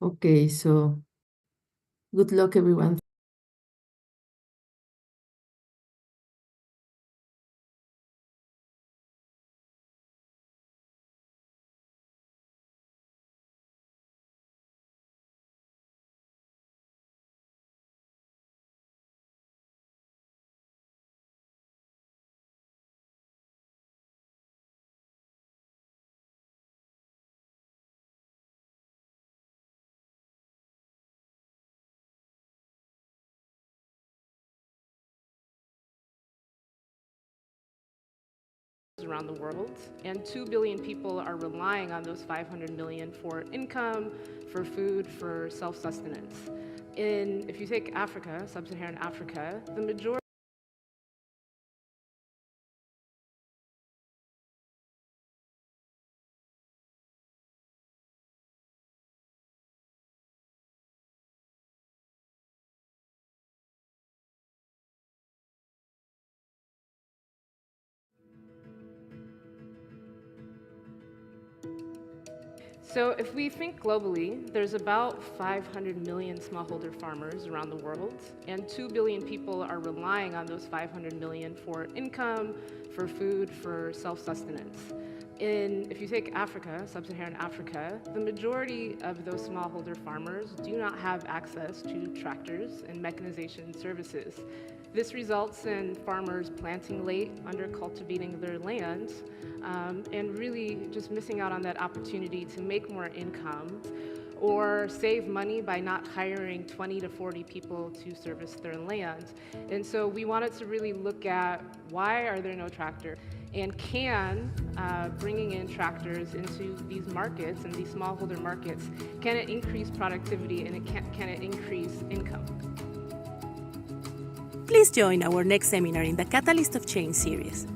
Okay, so good luck, everyone. Around the world, and 2 billion people are relying on those 500 million for income, for food, for self-sustenance. If you take Africa, sub-Saharan Africa, the majority. So if we think globally, there's about 500 million smallholder farmers around the world, and 2 billion people are relying on those 500 million for income, for food, for self-sustenance. If you take Africa, sub-Saharan Africa, the majority of those smallholder farmers do not have access to tractors and mechanization services. This results in farmers planting late, under cultivating their land, and really just missing out on that opportunity to make more income or save money by not hiring 20 to 40 people to service their land. And so we wanted to really look at why are there no tractors, and can bringing in tractors into these markets and these smallholder markets, can it increase productivity, and can it increase income? Please join our next seminar in the Catalyst of Change series.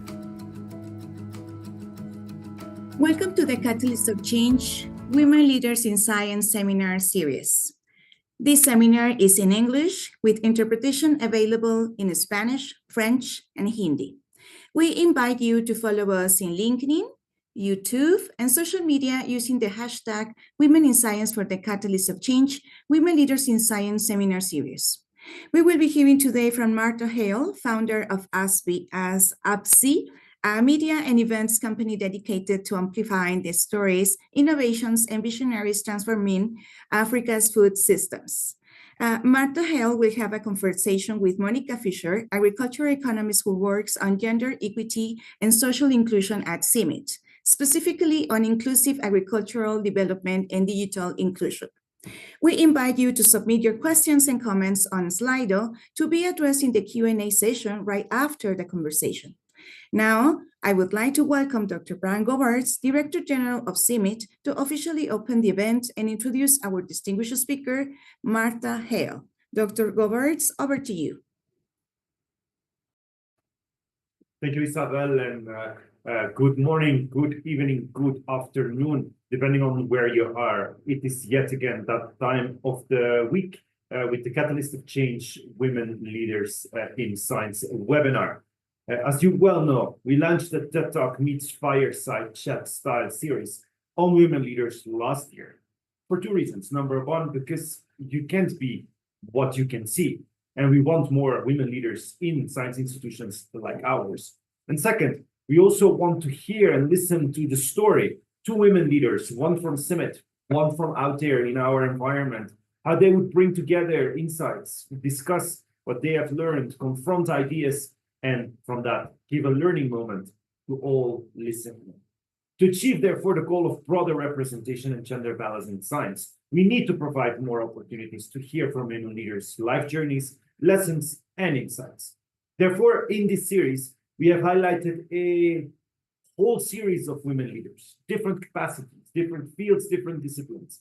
Welcome to the Catalyst of Change Women Leaders in Science seminar series. This seminar is in English with interpretation available in Spanish, French, and Hindi. We invite you to follow us in LinkedIn, YouTube, and social media using the hashtag Women in Science for the Catalyst of Change Women Leaders in Science seminar series. We will be hearing today from Martha Haile, founder of ABSI, a media and events company dedicated to amplifying the stories, innovations, and visionaries transforming Africa's food systems. Martha Haile will have a conversation with Monica Fisher, agricultural economist who works on gender equity and social inclusion at CIMMYT, specifically on inclusive agricultural development and digital inclusion. We invite you to submit your questions and comments on Slido to be addressed in the Q&A session right after the conversation. Now, I would like to welcome Dr. Brian Govards, Director General of CIMMYT, to officially open the event and introduce our distinguished speaker, Martha Haile. Dr. Govards, over to you. Thank you, Isabel, and good morning, good evening, good afternoon, depending on where you are. It is yet again that time of the week with the Catalyst of Change Women Leaders in Science webinar. As you well know, we launched the TED Talk meets Fireside Chat style series on women leaders last year for two reasons. Number one, because you can't be what you can see, and we want more women leaders in science institutions like ours. And second, we also want to hear and listen to the story, two women leaders, one from CIMMYT, one from out there in our environment, how they would bring together insights, discuss what they have learned, confront ideas, and from that, give a learning moment to all listening. To achieve, therefore, the goal of broader representation and gender balance in science, we need to provide more opportunities to hear from women leaders' life journeys, lessons, and insights. Therefore, in this series, we have highlighted a whole series of women leaders, different capacities, different fields, different disciplines,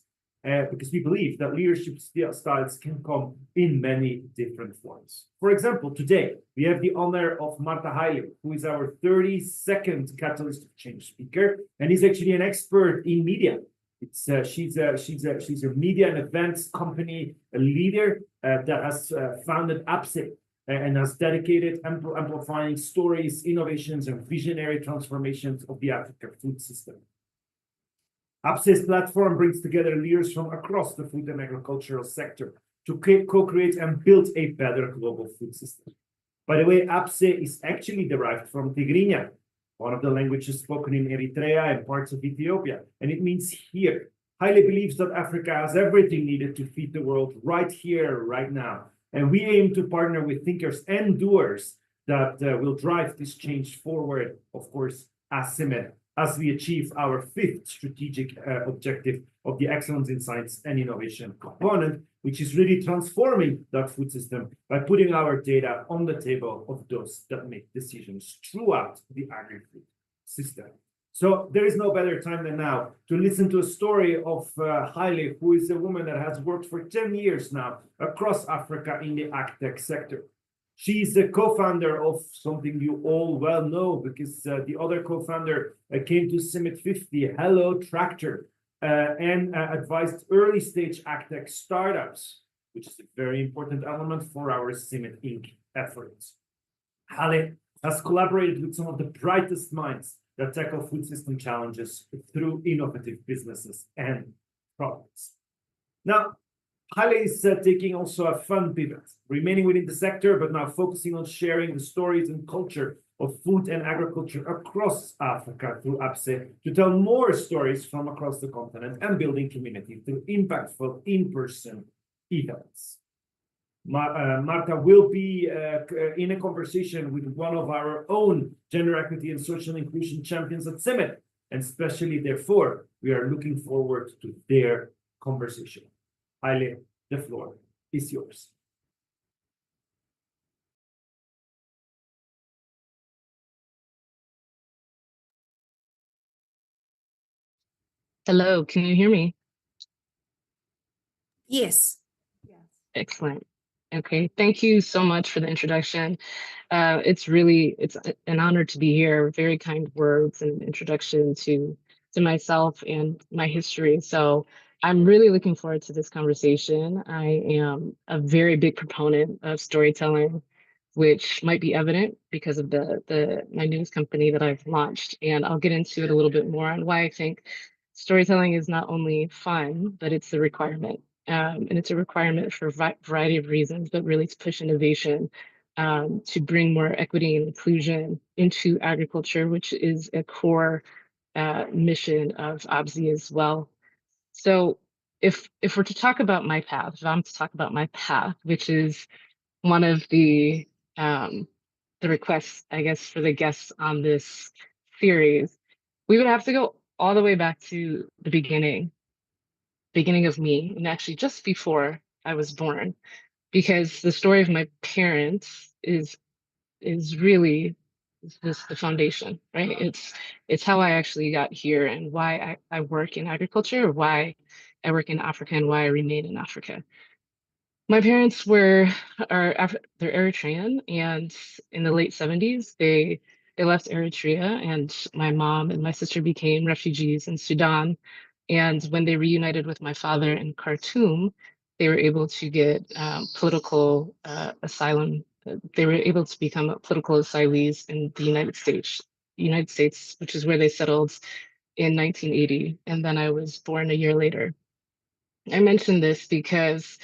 because we believe that leadership styles can come in many different forms. For example, today, we have the honor of Martha Haile, who is our 32nd Catalyst of Change speaker, and is actually an expert in media. She's a media and events company, a leader that has founded ABSI and has dedicated amplifying stories, innovations, and visionary transformations of the African food system. APSE's platform brings together leaders from across the food and agricultural sector to co-create and build a better global food system. By the way, APSE is actually derived from Tigrinya, one of the languages spoken in Eritrea and parts of Ethiopia, and it means here. Haile believes that Africa has everything needed to feed the world right here, right now. And we aim to partner with thinkers and doers that will drive this change forward, of course, as CIMED, as we achieve our fifth strategic objective of the excellence in science and innovation component, which is really transforming that food system by putting our data on the table of those that make decisions throughout the agri-food system. So there is no better time than now to listen to a story of Haile, who is a woman that has worked for 10 years now across Africa in the agtech sector. She's a co-founder of something you all well know, because the other co-founder came to Summit 50, Hello Tractor, and advised early stage agtech startups, which is a very important element for our Summit Inc. efforts. Haile has collaborated with some of the brightest minds that tackle food system challenges through innovative businesses and products. Now, Haile is taking also a fun pivot, remaining within the sector, but now focusing on sharing the stories and culture of food and agriculture across Africa through APSE to tell more stories from across the continent and building community through impactful in-person events. Marta will be in a conversation with one of our own gender equity and social inclusion champions at Summit, and especially therefore, we are looking forward to their conversation. Haile, the floor is yours. Hello, can you hear me? Yes. Excellent. Okay, thank you so much for the introduction. It's an honor to be here. Very kind words and introduction to myself and my history. So I'm really looking forward to this conversation. I am a very big proponent of storytelling, which might be evident because of my news company that I've launched. And I'll get into it a little bit more on why I think storytelling is not only fun, but it's a requirement. And it's a requirement for a variety of reasons, but really to push innovation, to bring more equity and inclusion into agriculture, which is a core mission of OBSI as well. So if we're to talk about my path, if I'm to talk about my path, which is one of the requests, I guess, for the guests on this series, we would have to go all the way back to the beginning of me, and actually just before I was born, because the story of my parents is really just the foundation, right? It's how I actually got here and why I work in agriculture, or why I work in Africa, and why I remain in Africa. My parents they're Eritrean, and in the late 70s, they left Eritrea, and my mom and my sister became refugees in Sudan. And when they reunited with my father in Khartoum, they were able to get political asylum. They were able to become political asylees in the United States, which is where they settled in 1980. And then I was born a year later. I mention this because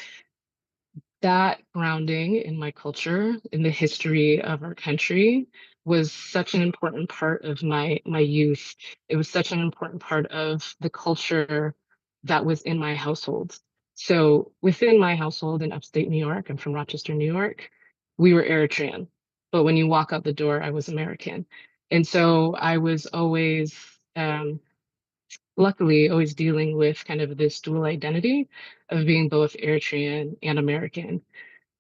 that grounding in my culture, in the history of our country, was such an important part of my youth. It was such an important part of the culture that was in my household. So within my household in upstate New York, I'm from Rochester, New York, we were Eritrean. But when you walk out the door, I was American. And so I was always, luckily, always dealing with kind of this dual identity of being both Eritrean and American.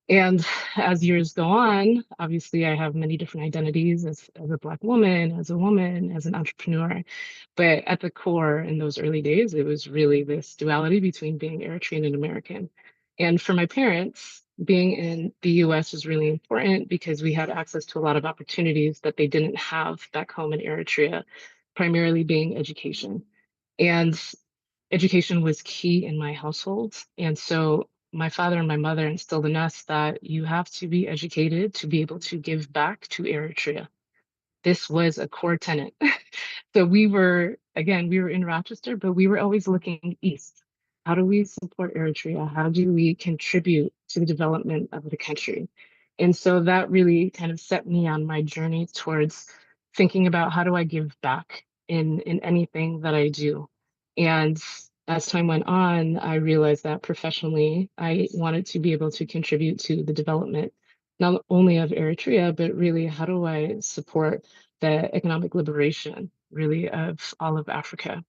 And as years go on, obviously, I have many different identities as a Black woman, as an entrepreneur. But at the core, in those early days, it was really this duality between being Eritrean and American. And for my parents, being in the US was really important because we had access to a lot of opportunities that they didn't have back home in Eritrea, primarily being education. And education was key in my household. And so my father and my mother instilled in us that you have to be educated to be able to give back to Eritrea. This was a core tenet. So we were again, we were in Rochester, but we were always looking east. How do we support Eritrea? How do we contribute to the development of the country? And so that really kind of set me on my journey towards thinking about how do I give back in anything that I do. And as time went on, I realized that professionally, I wanted to be able to contribute to the development not only of Eritrea, but really how do I support the economic liberation, really, of all of Africa.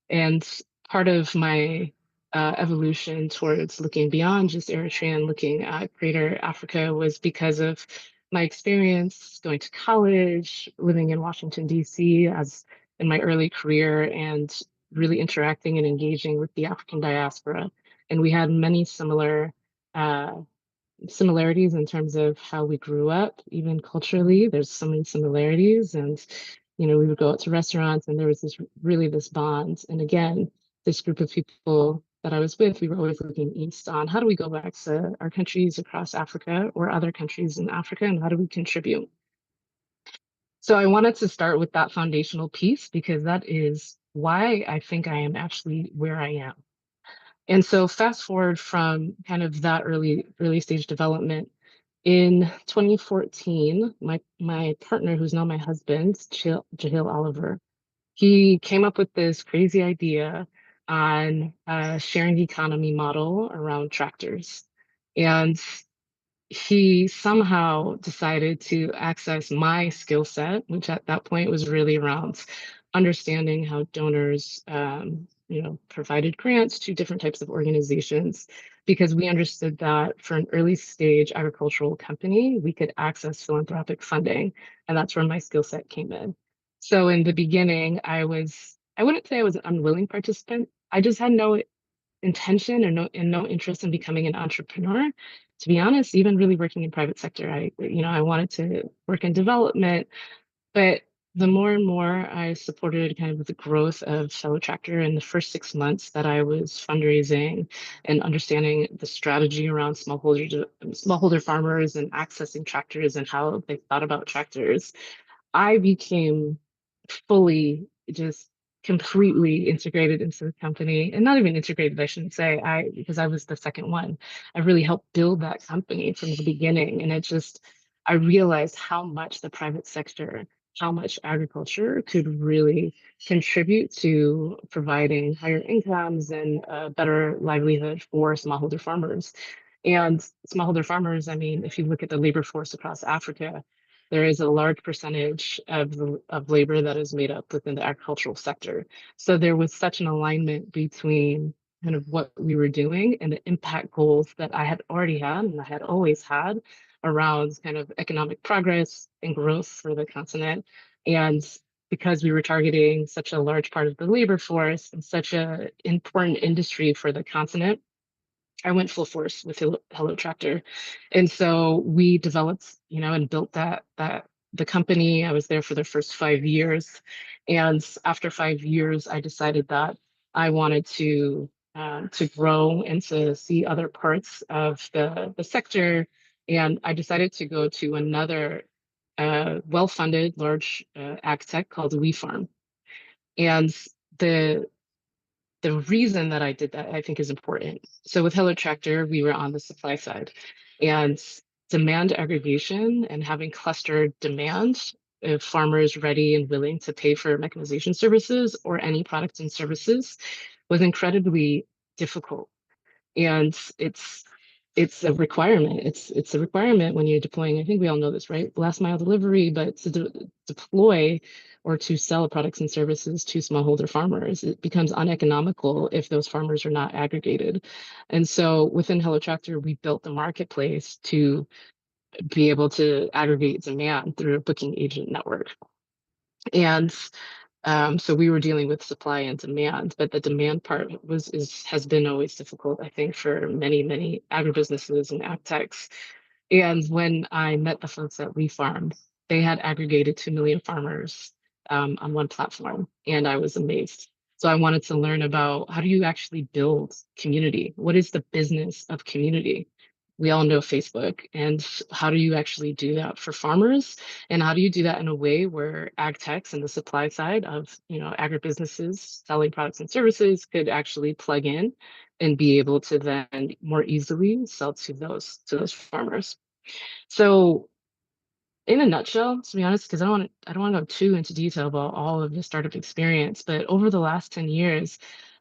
And part of my evolution towards looking beyond just Eritrea and looking at greater Africa was because of my experience going to college, living in Washington, D.C. as in my early career, and really interacting and engaging with the African diaspora. And we had many uh, similarities in terms of how we grew up, even culturally. There's so many similarities. And, we would go out to restaurants and there was this bond. And again, this group of people that I was with, we were always looking east on how do we go back to our countries across Africa or other countries in Africa and how do we contribute? So I wanted to start with that foundational piece because that is why I think I am actually where I am. And so fast forward from kind of that early stage development, in 2014, my partner, who's now my husband, Jahil Oliver, he came up with this crazy idea on a sharing economy model around tractors. And he somehow decided to access my skill set, which at that point was really around understanding how donors, provided grants to different types of organizations, because we understood that for an early stage agricultural company, we could access philanthropic funding, and that's where my skill set came in. So in the beginning, I wouldn't say I was an unwilling participant. I just had no intention and no interest in becoming an entrepreneur. To be honest, even really working in private sector, I wanted to work in development, but the more and more I supported kind of the growth of Fellow Tractor in the first 6 months that I was fundraising and understanding the strategy around smallholder farmers and accessing tractors and how they thought about tractors, I became fully just completely integrated into the company, and not even integrated, I shouldn't say, because I was the second one. I really helped build that company from the beginning. And I realized how much the private sector, how much agriculture could really contribute to providing higher incomes and a better livelihood for smallholder farmers. And smallholder farmers, I mean, if you look at the labor force across Africa, there is a large percentage of labor that is made up within the agricultural sector. So there was such an alignment between kind of what we were doing and the impact goals that I had already had and I had always had around kind of economic progress and growth for the continent. And because we were targeting such a large part of the labor force and such an important industry for the continent, I went full force with Hello Tractor. And so we developed, and built the company. I was there for the first 5 years. And after 5 years, I decided that I wanted to grow and to see other parts of the sector. And I decided to go to another well-funded large ag tech called WeFarm. And the the reason that I did that, I think, is important. So with Hello Tractor, we were on the supply side, and demand aggregation and having clustered demand, if farmers ready and willing to pay for mechanization services or any products and services, was incredibly difficult. And it's a requirement. It's a requirement when you're deploying. I think we all know this, right? Last mile delivery, but to deploy or to sell products and services to smallholder farmers, it becomes uneconomical if those farmers are not aggregated. And so within Hello Tractor, we built the marketplace to be able to aggregate demand through a booking agent network. And so we were dealing with supply and demand, but the demand part has been always difficult, I think, for many agribusinesses and ag techs. And when I met the folks at WeFarm, they had aggregated 2 million farmers on one platform, and I was amazed. So I wanted to learn about how do you actually build community? What is the business of community? we all know Facebook. And how do you actually do that for farmers? And how do you do that in a way where ag techs and the supply side of, agribusinesses selling products and services could actually plug in and be able to then more easily sell to those farmers. So in a nutshell, to be honest, because I don't want to go too into detail about all of the startup experience, but over the last 10 years,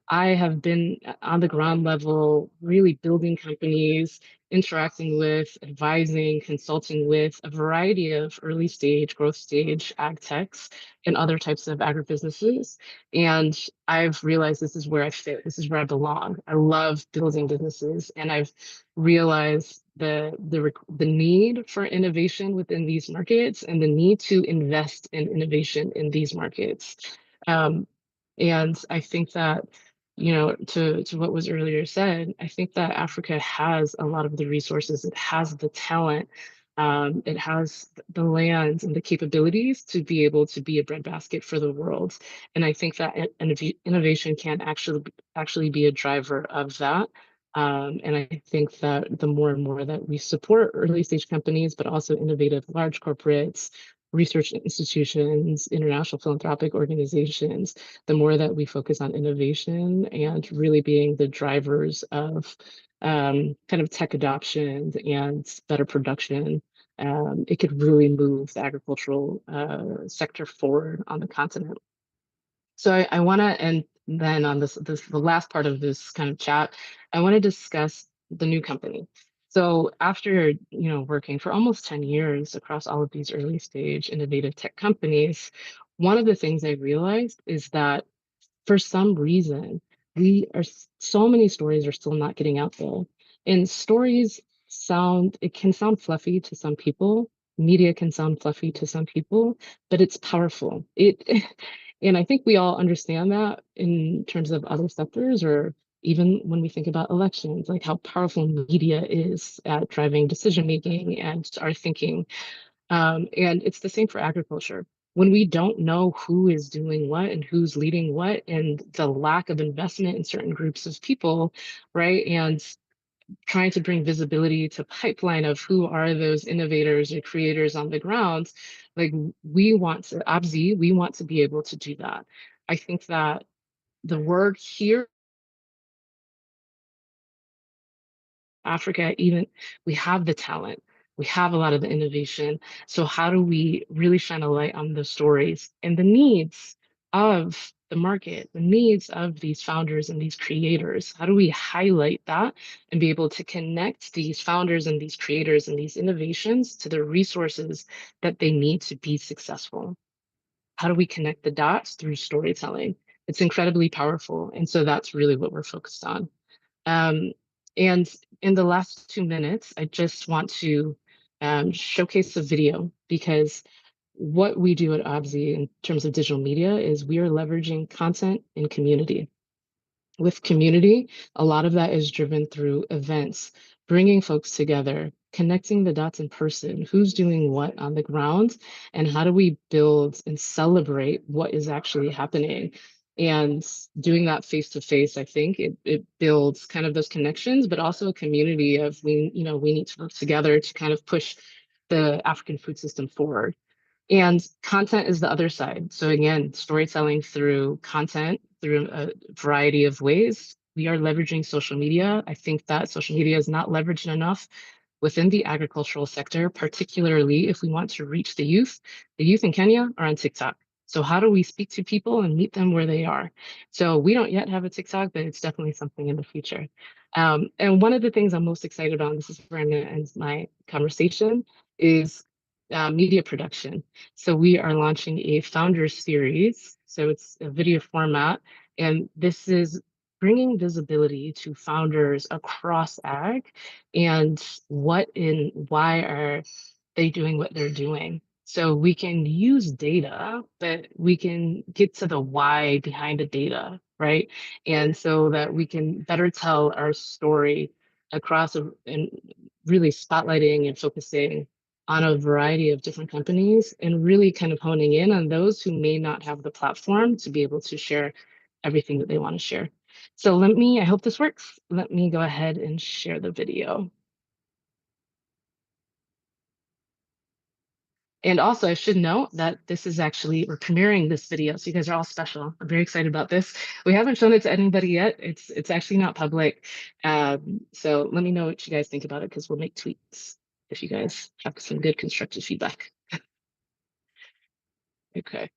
I have been on the ground level, really building companies, interacting with, advising, consulting with a variety of early stage, growth stage ag techs and other types of agribusinesses. And I've realized this is where I fit. This is where I belong. I love building businesses, and I've realized the need for innovation within these markets and the need to invest in innovation in these markets. Um, and I think that, to what was earlier said, I think that Africa has a lot of the resources, it has the talent, it has the land and the capabilities to be able to be a breadbasket for the world. And I think that innovation can actually be a driver of that. And I think that the more and more that we support early stage companies, but also innovative large corporates, research institutions, international philanthropic organizations, the more that we focus on innovation and really being the drivers of kind of tech adoption and better production, it could really move the agricultural sector forward on the continent. So I want to, and then on the last part of this kind of chat, I want to discuss the new company. So after working for almost 10 years across all of these early stage innovative tech companies, one of the things I realized is that for some reason, so many stories are still not getting out there. And stories it can sound fluffy to some people. Media can sound fluffy to some people, but it's powerful. And I think we all understand that in terms of other sectors, or even when we think about elections, like how powerful media is at driving decision making and our thinking. And it's the same for agriculture. When we don't know who is doing what and who's leading what, and the lack of investment in certain groups of people, right? And trying to bring visibility to pipeline of who are those innovators or creators on the ground, like we want to, ABZI, we want to be able to do that. I think that the word here Africa, even we have the talent, we have a lot of the innovation. So how do we really shine a light on the stories and the needs of the market, the needs of these founders and these creators? How do we highlight that and be able to connect these founders and these creators and these innovations to the resources that they need to be successful? How do we connect the dots through storytelling? It's incredibly powerful. And so that's really what we're focused on. Um, and in the last 2 minutes, I just want to showcase the video, because what we do at OBSI in terms of digital media is we are leveraging content and community. With community, a lot of that is driven through events, bringing folks together, connecting the dots in person, who's doing what on the ground, and how do we build and celebrate what is actually happening. And doing that face to face, I think it builds kind of those connections, but also a community of we need to work together to kind of push the African food system forward. And content is the other side. So again, storytelling through content, through a variety of ways. We are leveraging social media. I think that social media is not leveraged enough within the agricultural sector, particularly if we want to reach the youth. The youth in Kenya are on TikTok. So how do we speak to people and meet them where they are? So we don't yet have a TikTok, but it's definitely something in the future. And one of the things I'm most excited about, and this is where I'm going to end my conversation, is media production. So we are launching a founder series. So it's a video format, and this is bringing visibility to founders across ag and what and why are they doing what they're doing. So we can use data, but we can get to the why behind the data, right? And so that we can better tell our story across and really spotlighting and focusing on a variety of different companies and really kind of honing in on those who may not have the platform to be able to share everything that they want to share. So I hope this works. Let me go ahead and share the video. And also, I should note that this is actually, we're premiering this video, so you guys are all special. I'm very excited about this. We haven't shown it to anybody yet. It's actually not public. So let me know what you guys think about it, because we'll make tweets if you guys have some good constructive feedback. Okay.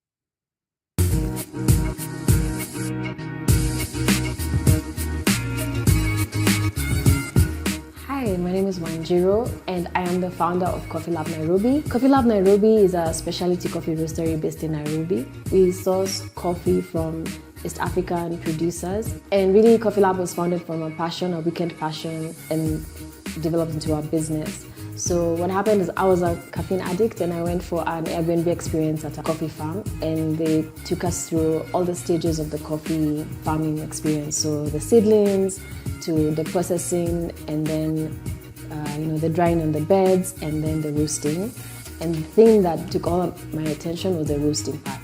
Hi, my name is Wanjiro and I am the founder of Coffee Lab Nairobi. Coffee Lab Nairobi is a specialty coffee roastery based in Nairobi. We source coffee from East African producers, and really Coffee Lab was founded from a passion, a weekend passion, and developed into a business. So what happened is I was a caffeine addict and I went for an Airbnb experience at a coffee farm, and they took us through all the stages of the coffee farming experience. So the seedlings to the processing, and then the drying on the beds, and then the roasting. And the thing that took all of my attention was the roasting part.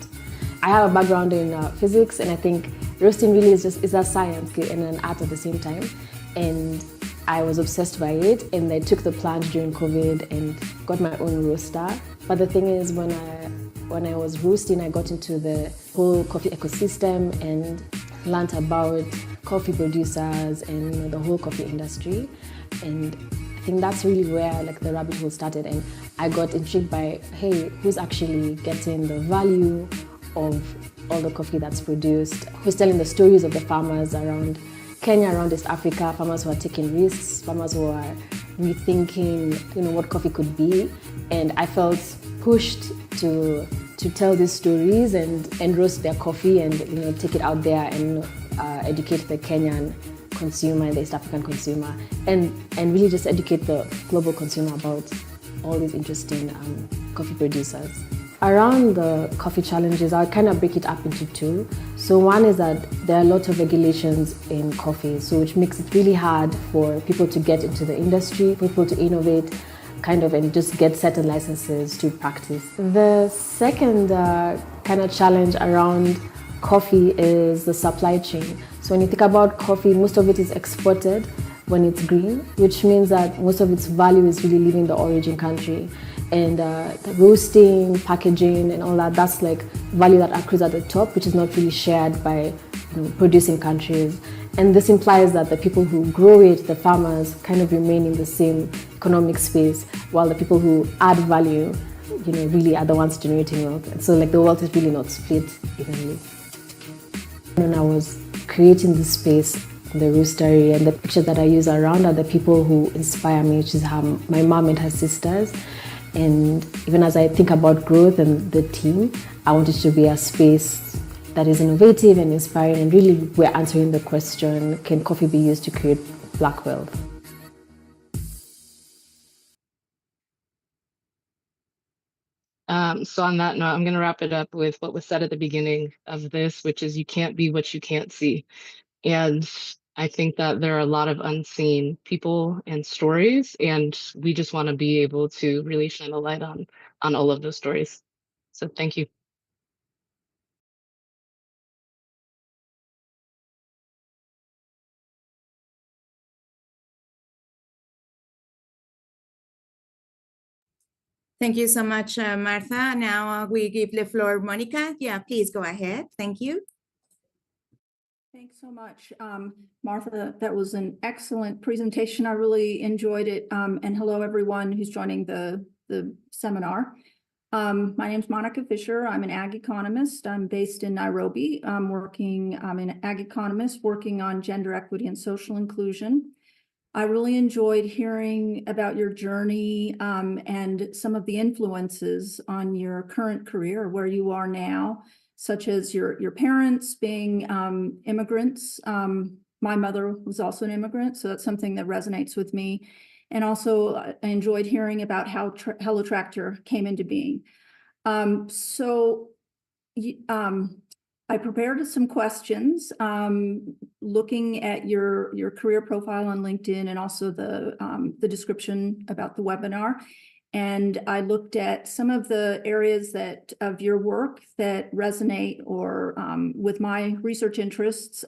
I have a background in physics, and I think roasting really is a science and an art at the same time. And I was obsessed by it, and I took the plunge during COVID and got my own roaster. But the thing is, when I was roasting, I got into the whole coffee ecosystem and learned about coffee producers and the whole coffee industry. And I think that's really where the rabbit hole started. And I got intrigued by, hey, who's actually getting the value of all the coffee that's produced? Who's telling the stories of the farmers around Kenya, around East Africa, farmers who are taking risks, farmers who are rethinking, what coffee could be. And I felt pushed to tell these stories and roast their coffee and take it out there and educate the Kenyan consumer and the East African consumer, and really just educate the global consumer about all these interesting coffee producers. Around the coffee challenges, I'll kind of break it up into two. So one is that there are a lot of regulations in coffee, so which makes it really hard for people to get into the industry, for people to innovate, and just get certain licenses to practice. The second kind of challenge around coffee is the supply chain. So when you think about coffee, most of it is exported when it's green, which means that most of its value is really leaving the origin country. And the roasting, packaging, and all that, that's value that accrues at the top, which is not really shared by producing countries. And this implies that the people who grow it, the farmers, kind of remain in the same economic space, while the people who add value, really are the ones generating wealth. And so the wealth is really not split evenly. When I was creating this space, the roastery, and the pictures that I use around are the people who inspire me, which is my mom and her sisters. And even as I think about growth and the team, I want it to be a space that is innovative and inspiring, and really we're answering the question, can coffee be used to create Black wealth? So on that note, I'm going to wrap it up with what was said at the beginning of this, which is you can't be what you can't see. And I think that there are a lot of unseen people and stories, and we just want to be able to really shine a light on all of those stories. So thank you. Thank you so much, Martha. Now we give the floor, Monica. Yeah, please go ahead. Thank you. Thanks so much, Martha. That was an excellent presentation. I really enjoyed it. And hello, everyone who's joining the seminar. My name is Monica Fisher. I'm an ag economist. I'm based in Nairobi. I'm an ag economist working on gender equity and social inclusion. I really enjoyed hearing about your journey and some of the influences on your current career, where you are now, such as your parents being immigrants. My mother was also an immigrant, so that's something that resonates with me. And also I enjoyed hearing about how Hello Tractor came into being. I prepared some questions looking at your career profile on LinkedIn, and also the description about the webinar. And I looked at some of the areas of your work that resonate or with my research interests,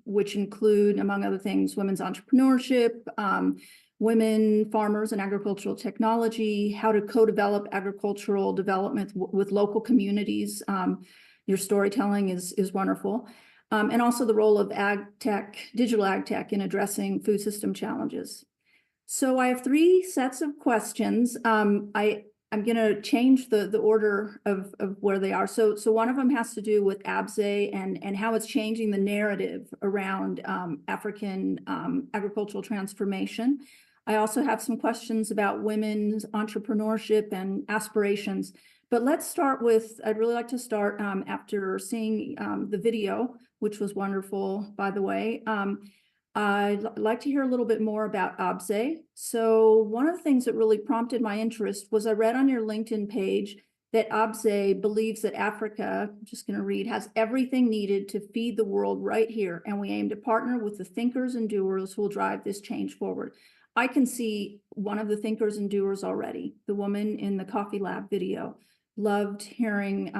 which include, among other things, women's entrepreneurship, women farmers and agricultural technology, how to co-develop agricultural development with local communities. Your storytelling is wonderful. And also the role of ag tech, digital ag tech in addressing food system challenges. So I have three sets of questions. I'm going to change the order of where they are. So one of them has to do with ABSE and how it's changing the narrative around African agricultural transformation. I also have some questions about women's entrepreneurship and aspirations. But let's start with, I'd really like to start after seeing the video, which was wonderful, by the way. I'd like to hear a little bit more about ABSE. So one of the things that really prompted my interest was I read on your LinkedIn page that ABSE believes that Africa, I'm just going to read, has everything needed to feed the world right here. And we aim to partner with the thinkers and doers who will drive this change forward. I can see one of the thinkers and doers already, the woman in the Coffee Lab video. Loved hearing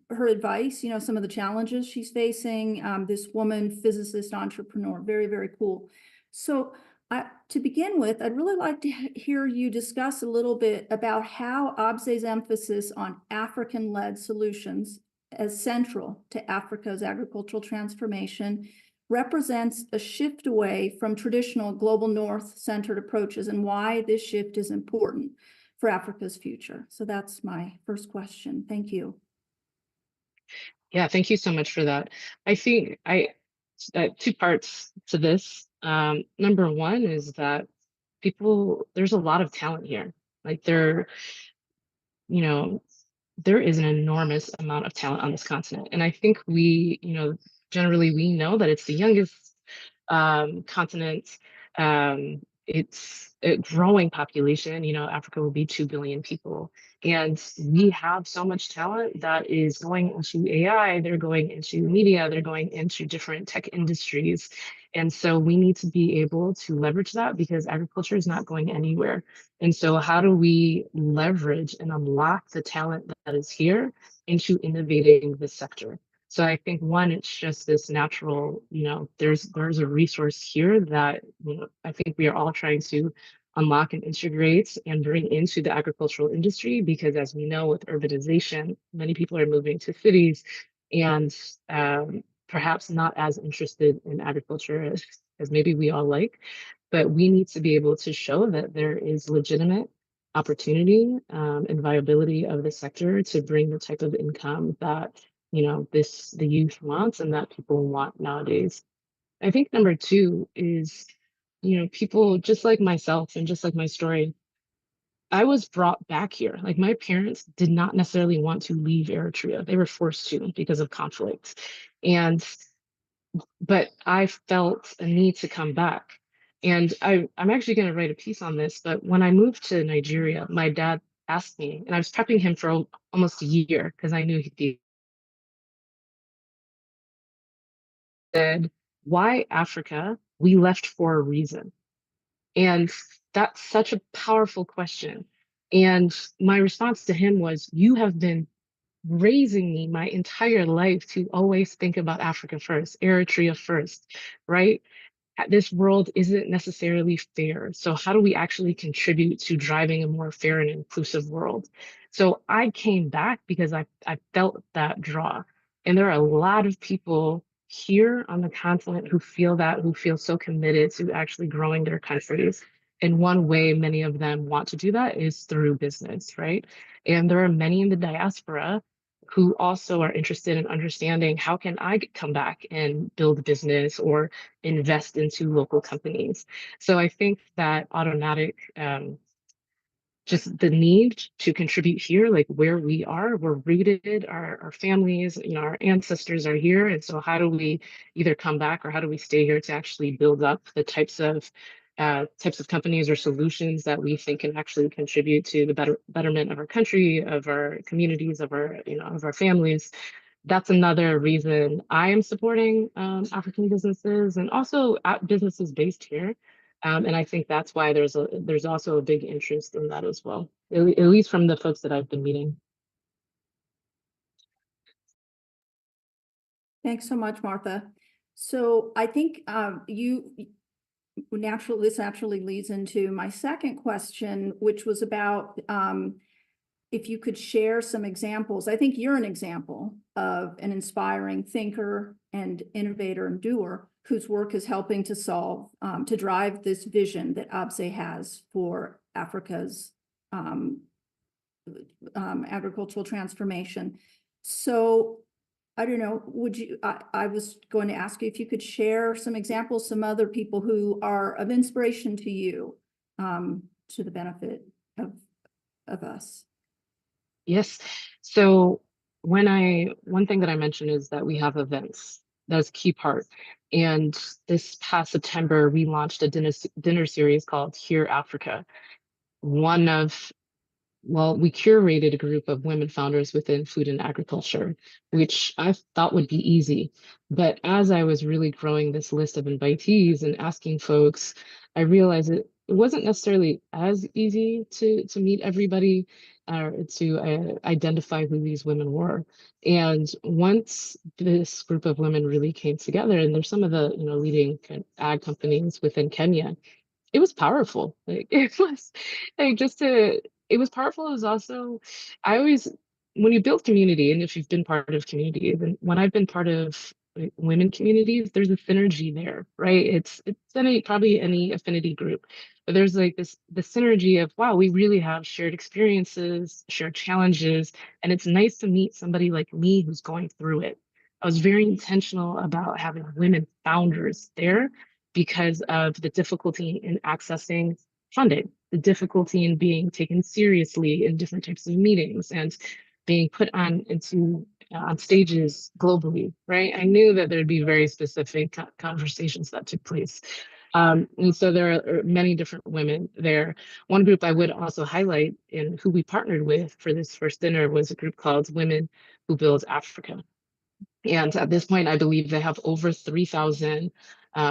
her advice, you know, some of the challenges she's facing. This woman, physicist, entrepreneur, very, very cool. So to begin with, I'd really like to hear you discuss a little bit about how ABSE's emphasis on African-led solutions as central to Africa's agricultural transformation represents a shift away from traditional global north-centered approaches and why this shift is important for Africa's future. So that's my first question. Thank you. Yeah, thank you so much for that. I think two parts to this. Number one is that there's a lot of talent here. Like you know, there is an enormous amount of talent on this continent. And I think generally we know that it's the youngest continent. It's a growing population. You know, Africa will be 2 billion people. And we have so much talent that is going into AI, they're going into media, they're going into different tech industries. And so we need to be able to leverage that because agriculture is not going anywhere. And so how do we leverage and unlock the talent that is here into innovating this sector? So I think one, it's just this natural, there's a resource here that, I think we are all trying to unlock and integrate and bring into the agricultural industry, because as we know, with urbanization, many people are moving to cities and perhaps not as interested in agriculture as maybe we all like, but we need to be able to show that there is legitimate opportunity and viability of the sector to bring the type of income that the youth wants and that people want nowadays. I think number two is, people just like myself and just like my story, I was brought back here. Like my parents did not necessarily want to leave Eritrea. They were forced to because of conflict. But I felt a need to come back. And I'm actually going to write a piece on this, but when I moved to Nigeria, my dad asked me, and I was prepping him for almost a year because I knew he'd be said, why Africa? We left for a reason. And that's such a powerful question. And my response to him was, you have been raising me my entire life to always think about Africa first, Eritrea first, right? This world isn't necessarily fair. So how do we actually contribute to driving a more fair and inclusive world? So I came back because I felt that draw. And there are a lot of people here on the continent who feel so committed to actually growing their countries. And one way many of them want to do that is through business, right? And there are many in the diaspora who also are interested in understanding, how can I come back and build a business or invest into local companies? So I think that automatic, just the need to contribute here, like where we're rooted, our families, our ancestors are here. And so how do we either come back or how do we stay here to actually build up the types of companies or solutions that we think can actually contribute to the betterment of our country, of our communities, of our families. That's another reason I am supporting African businesses and also businesses based here. And I think that's why there's also a big interest in that as well, at least from the folks that I've been meeting. Thanks so much, Martha. So I think this naturally leads into my second question, which was about if you could share some examples. I think you're an example of an inspiring thinker and innovator and doer whose work is helping to solve, to drive this vision that ABSE has for Africa's agricultural transformation. So I don't know, I was going to ask you if you could share some examples, some other people who are of inspiration to you, to the benefit of us. Yes. So one thing that I mentioned is that we have events. That's a key part. And this past September, we launched a dinner series called Here Africa. We curated a group of women founders within food and agriculture, which I thought would be easy. But as I was really growing this list of invitees and asking folks, I realized it wasn't necessarily as easy to meet everybody or to identify who these women were. And once this group of women really came together, and there's some of the leading ag companies within Kenya, it was powerful. Like it was like it was powerful. It was also, I always, when you build community, and if you've been part of community, then when I've been part of women communities, there's a synergy there, right? It's probably any affinity group, but there's like the synergy of, wow, we really have shared experiences, shared challenges, and it's nice to meet somebody like me who's going through it. I was very intentional about having women founders there because of the difficulty in accessing funding, the difficulty in being taken seriously in different types of meetings and being put on stages globally, right? I knew that there'd be very specific conversations that took place. And so there are many different women there. One group I would also highlight and who we partnered with for this first dinner was a group called Women Who Build Africa. And at this point, I believe they have over 3,000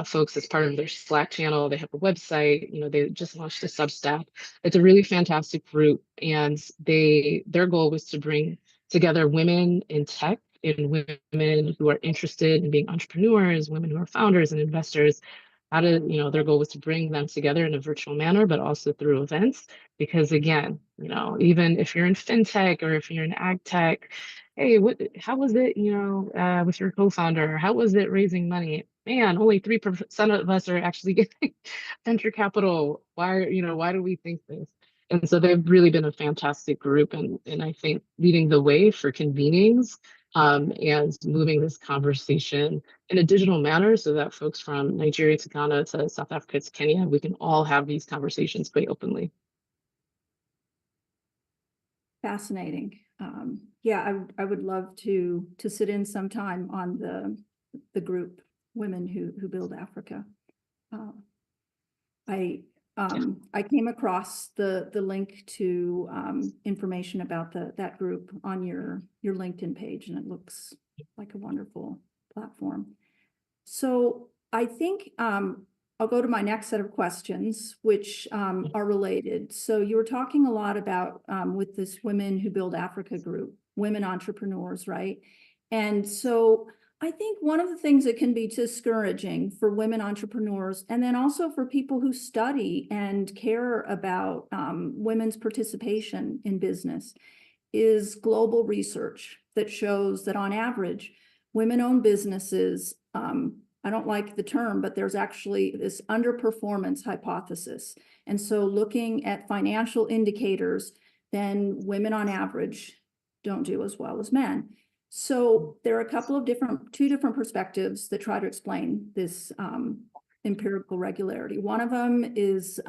folks as part of their Slack channel. They have a website. They just launched a Substack. It's a really fantastic group, and their goal was to bring together women in tech and women who are interested in being entrepreneurs, women who are founders and investors. Their goal was to bring them together in a virtual manner, but also through events. Because again, even if you're in fintech or if you're in ag tech, hey, how was it, with your co-founder? How was it raising money? Man, only 3% of us are actually getting venture capital. Why do we think this? And so they've really been a fantastic group, and I think leading the way for convenings and moving this conversation in a digital manner so that folks from Nigeria to Ghana to South Africa to Kenya, we can all have these conversations quite openly. Fascinating. Yeah, I would love to sit in sometime on the group Women Who Build Africa. I came across the link to information about that group on your LinkedIn page, and it looks like a wonderful platform. So I think I'll go to my next set of questions, which are related. So you were talking a lot about with this Women Who Build Africa group, women entrepreneurs, right? And so I think one of the things that can be discouraging for women entrepreneurs, and then also for people who study and care about women's participation in business, is global research that shows that on average, women-owned businesses, I don't like the term, but there's actually this underperformance hypothesis. And so looking at financial indicators, then women on average don't do as well as men. So there are a couple of two different perspectives that try to explain this empirical regularity. One of them is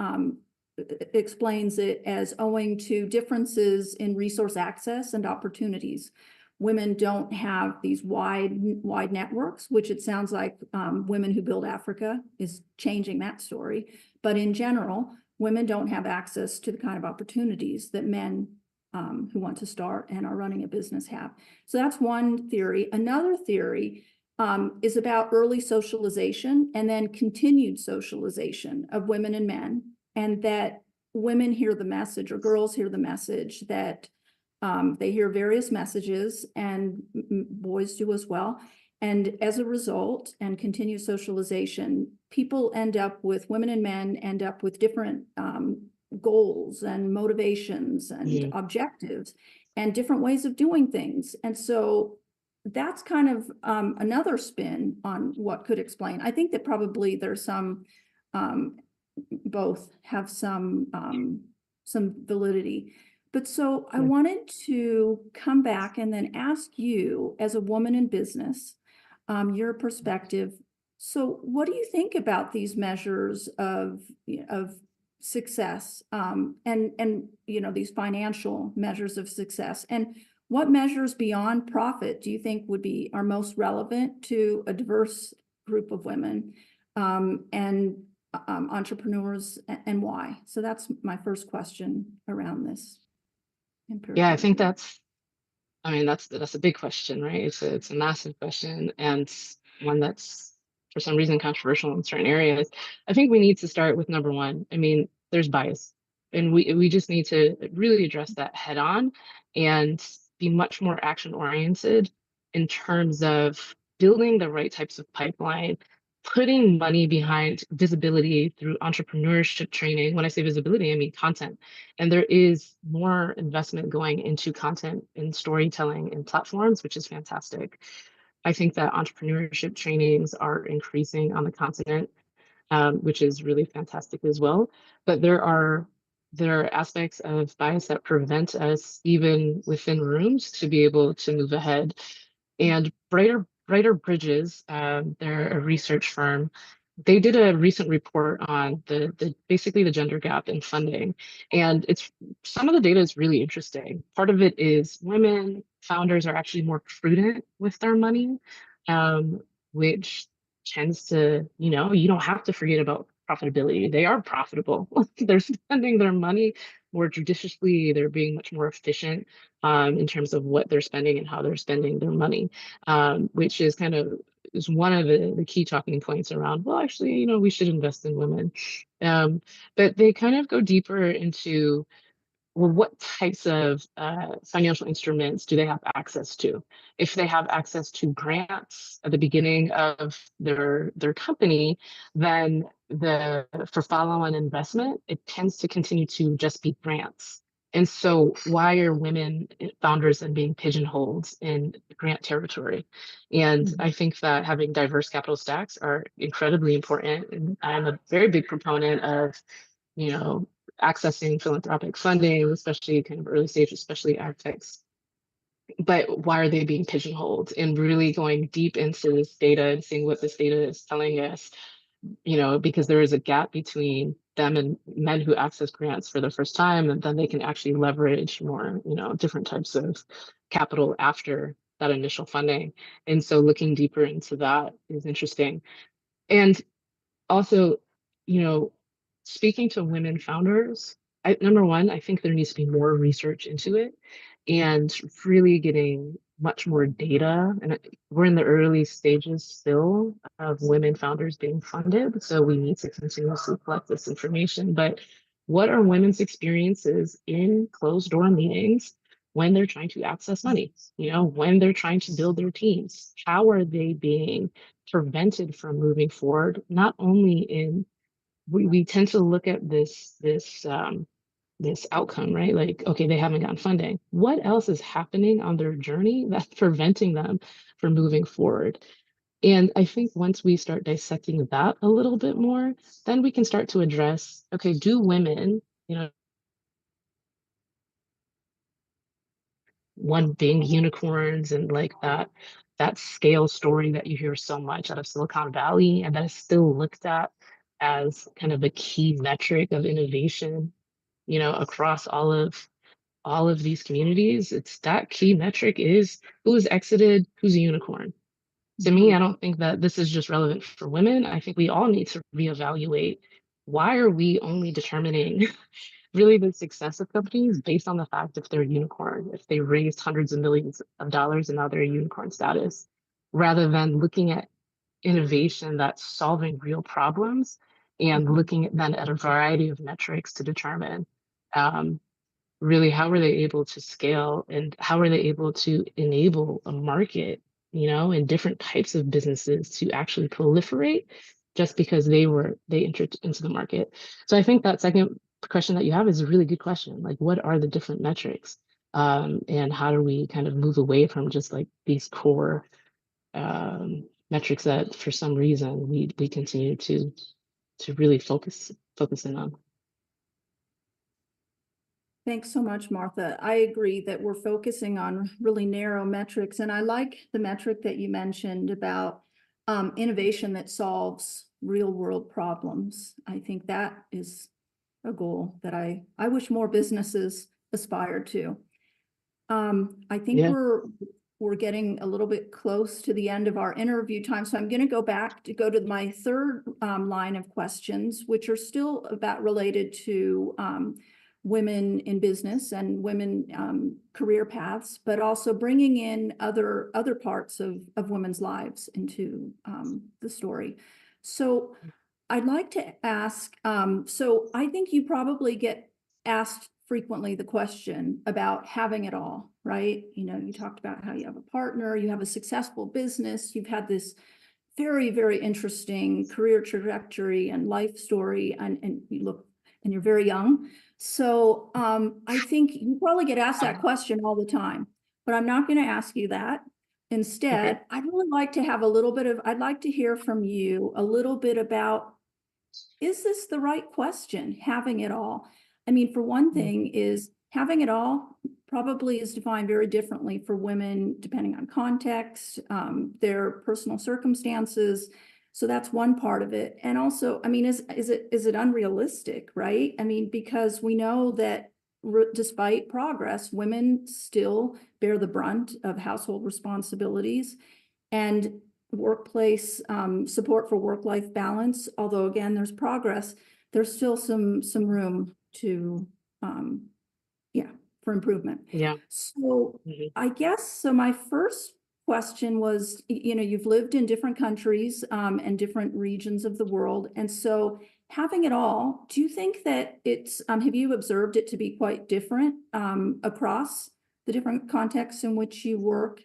explains it as owing to differences in resource access and opportunities. Women don't have these wide networks, which it sounds like Women Who Build Africa is changing that story. But in general, women don't have access to the kind of opportunities that men who want to start and are running a business have. So that's one theory. Another theory is about early socialization and then continued socialization of women and men, and that women hear the message, or girls hear the message, that they hear various messages, and boys do as well. And as a result, and continued socialization, people end up with, women and men end up with different goals and motivations and objectives and different ways of doing things. And so that's kind of another spin on what could explain. I think that probably there's some, both have some validity. But so I wanted to come back and then ask you, as a woman in business, your perspective. So what do you think about these measures of success, and these financial measures of success? And what measures beyond profit do you think are most relevant to a diverse group of women and entrepreneurs, and why? So that's my first question around this. Yeah, I think that's a big question, right? It's a massive question, and one that's for some reason controversial in certain areas. I think we need to start with number one. I mean, there's bias, and we just need to really address that head on and be much more action oriented in terms of building the right types of pipeline, putting money behind visibility through entrepreneurship training. When I say visibility, I mean content. And there is more investment going into content and storytelling and platforms, which is fantastic. I think that entrepreneurship trainings are increasing on the continent, which is really fantastic as well. But there are aspects of bias that prevent us, even within rooms, to be able to move ahead. And Brighter Bridges, they're a research firm. They did a recent report on the basically the gender gap in funding, and it's some of the data is really interesting. Part of it is women founders are actually more prudent with their money, which tends to, you don't have to forget about profitability. They are profitable. They're spending their money more judiciously. They're being much more efficient in terms of what they're spending and how they're spending their money, which is one of the key talking points around, well, actually, we should invest in women. But they kind of go deeper into, well, what types of financial instruments do they have access to? If they have access to grants at the beginning of their company, then for follow-on investment, it tends to continue to just be grants. And so why are women founders then being pigeonholed in grant territory? And I think that having diverse capital stacks are incredibly important. And I'm a very big proponent of, accessing philanthropic funding, especially kind of early stage, especially ag techs. But why are they being pigeonholed? And really going deep into this data and seeing what this data is telling us, because there is a gap between them and men who access grants for the first time, and then they can actually leverage more, different types of capital after that initial funding. And so looking deeper into that is interesting. And also, speaking to women founders, number one, I think there needs to be more research into it and really getting much more data. And we're in the early stages still of women founders being funded. So we need to continuously collect this information. But what are women's experiences in closed door meetings when they're trying to access money? When they're trying to build their teams, how are they being prevented from moving forward? Not only in we tend to look at this outcome, right? Like, okay, they haven't gotten funding. What else is happening on their journey that's preventing them from moving forward? And I think once we start dissecting that a little bit more, then we can start to address, okay, do women, one being unicorns and like that scale story that you hear so much out of Silicon Valley, and that is still looked at as kind of a key metric of innovation, across all of these communities. It's that key metric is who is exited, who's a unicorn. To me, I don't think that this is just relevant for women. I think we all need to reevaluate, why are we only determining really the success of companies based on the fact if they're a unicorn, if they raised hundreds of millions of dollars and now they're a unicorn status, rather than looking at innovation that's solving real problems and looking then at a variety of metrics to determine really how are they able to scale and how are they able to enable a market and different types of businesses to actually proliferate just because they entered into the market. So I think that second question that you have is a really good question. Like, what are the different metrics? And how do we kind of move away from just like these core metrics that for some reason we continue to really focus in on. Thanks so much, Martha. I agree that we're focusing on really narrow metrics, and I like the metric that you mentioned about innovation that solves real world problems. I think that is a goal that I wish more businesses aspire to. I think Yeah. we're getting a little bit close to the end of our interview time, so I'm going to go to my third line of questions, which are still about related to women in business and women career paths, but also bringing in other parts of women's lives into the story. So I'd like to ask, so I think you probably get asked frequently the question about having it all, right? You talked about how you have a partner, you have a successful business, you've had this very, very interesting career trajectory and life story, and you're very young. So I think you probably get asked that question all the time, but I'm not going to ask you that. Instead, Okay. I'd really like to have I'd like to hear from you a little bit about, is this the right question, having it all? I mean, for one thing is having it all probably is defined very differently for women, depending on context, their personal circumstances. So that's one part of it. And also, I mean, is it unrealistic, right? I mean, because we know that despite progress, women still bear the brunt of household responsibilities and workplace support for work-life balance. Although again, there's progress, there's still some room to for improvement. Yeah. So I guess, so my first question was, you've lived in different countries and different regions of the world. And so having it all, do you think that it's, have you observed it to be quite different across the different contexts in which you work?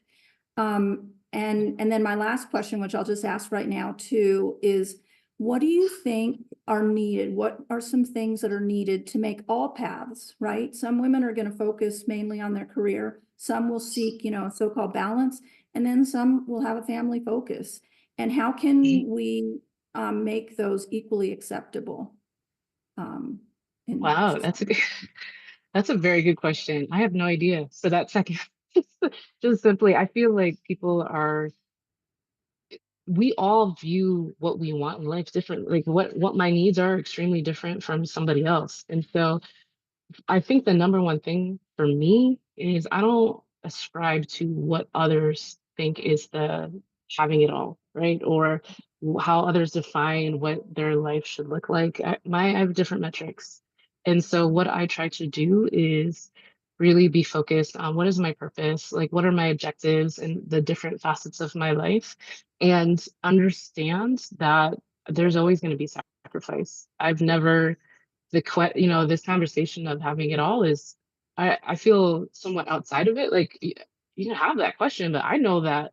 And then my last question, which I'll just ask right now too, is what do you think are needed? What are some things that are needed to make all paths, right? Some women are going to focus mainly on their career. Some will seek, a so-called balance, and then some will have a family focus. And how can we make those equally acceptable? Wow, that's a very good question. I have no idea. So that second, just simply, I feel like we all view what we want in life different. Like what my needs are extremely different from somebody else. And so I think the number one thing for me is I don't ascribe to what others think is the having it all, right? Or how others define what their life should look like. I have different metrics. And so what I try to do is really be focused on what is my purpose, like what are my objectives and the different facets of my life, and understand that there's always going to be sacrifice. I've never this conversation of having it all is I feel somewhat outside of it. Like you can have that question, but I know that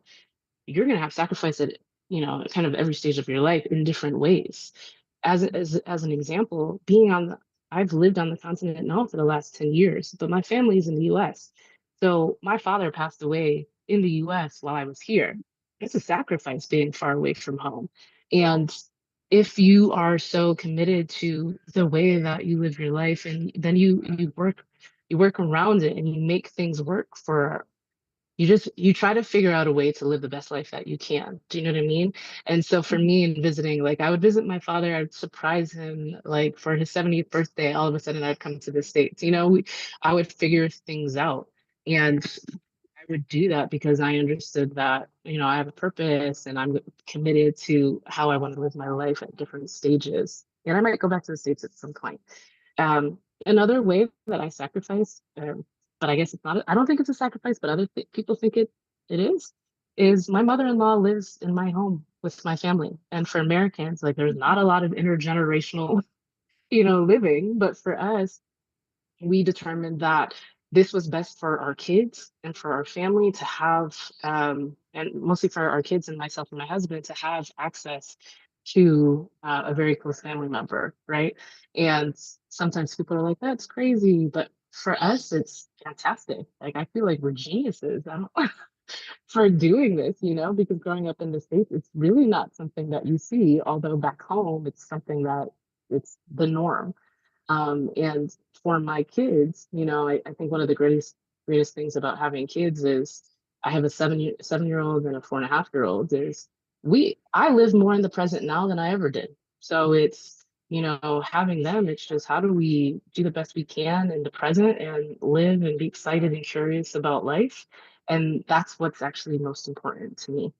you're gonna have sacrifice at kind of every stage of your life in different ways. As an example, I've lived on the continent now for the last 10 years, but my family's in the US. So my father passed away in the US while I was here. It's a sacrifice being far away from home. And if you are so committed to the way that you live your life, and then you work around it and you make things work for you try to figure out a way to live the best life that you can. Do you know what I mean? And so for me in visiting, like I would visit my father, I would surprise him like for his 70th birthday, all of a sudden I'd come to the States. I would figure things out. And I would do that because I understood that, I have a purpose and I'm committed to how I want to live my life at different stages. And I might go back to the States at some point. Another way that I sacrifice, but I guess it's not, I don't think it's a sacrifice, but people think it is my mother-in-law lives in my home with my family. And for Americans, like there's not a lot of intergenerational, living, but for us, we determined that this was best for our kids and for our family to have and mostly for our kids and myself and my husband to have access to a very close family member, right? And sometimes people are like, that's crazy. But for us, it's fantastic. Like, I feel like we're geniuses. I don't, for doing this, you know, because growing up in the States, it's really not something that you see, although back home, it's something that it's the norm. And for my kids, you know, I think one of the greatest things about having kids is I have a 7-year old and a 4.5-year old. Is I live more in the present now than I ever did. So it's, you know, having them, it's just how do we do the best we can in the present and live and be excited and curious about life. And that's what's actually most important to me.